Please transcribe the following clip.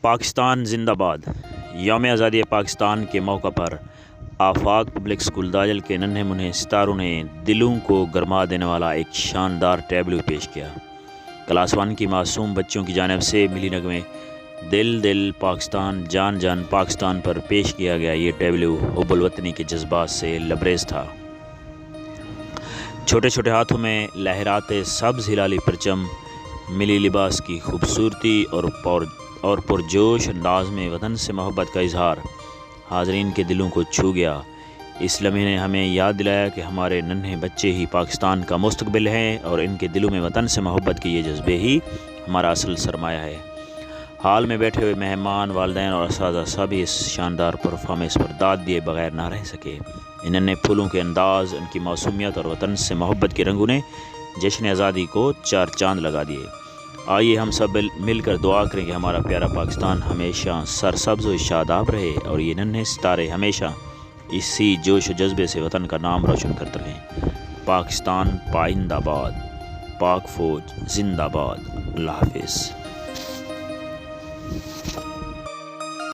پاکستان زندہ باد۔ یوم آزادی پاکستان کے موقع پر آفاق پبلک اسکول داجل کے ننھے منھے ستاروں نے دلوں کو گرما دینے والا ایک شاندار ٹیبلو پیش کیا۔ کلاس 1 کی معصوم بچوں کی جانب سے ملی نغمے دل دل پاکستان جان جان پاکستان پر پیش کیا گیا یہ ٹیبلو حب الوطنی کے جذبات سے لبریز تھا۔ چھوٹے چھوٹے ہاتھوں میں لہراتے سبز ہلالی پرچم، ملی لباس کی خوبصورتی اور پرجوش انداز میں وطن سے محبت کا اظہار حاضرین کے دلوں کو چھو گیا۔ اس لمحے نے ہمیں یاد دلایا کہ ہمارے ننھے بچے ہی پاکستان کا مستقبل ہیں اور ان کے دلوں میں وطن سے محبت کے یہ جذبے ہی ہمارا اصل سرمایہ ہے۔ حال میں بیٹھے ہوئے مہمان، والدین اور اساتذہ سبھی اس شاندار پرفارمنس پر داد دیے بغیر نہ رہ سکے۔ ان ننھے پھولوں کے انداز، ان کی معصومیت اور وطن سے محبت کے رنگوں نے جشن آزادی کو چار چاند لگا دیے۔ آئیے ہم سب مل کر دعا کریں کہ ہمارا پیارا پاکستان ہمیشہ سرسبز و شاداب رہے اور یہ ننھے ستارے ہمیشہ اسی جوش و جذبے سے وطن کا نام روشن کرتے رہیں۔ پاکستان پائندہ باد، پاک فوج زندہ باد۔ اللہ حافظ۔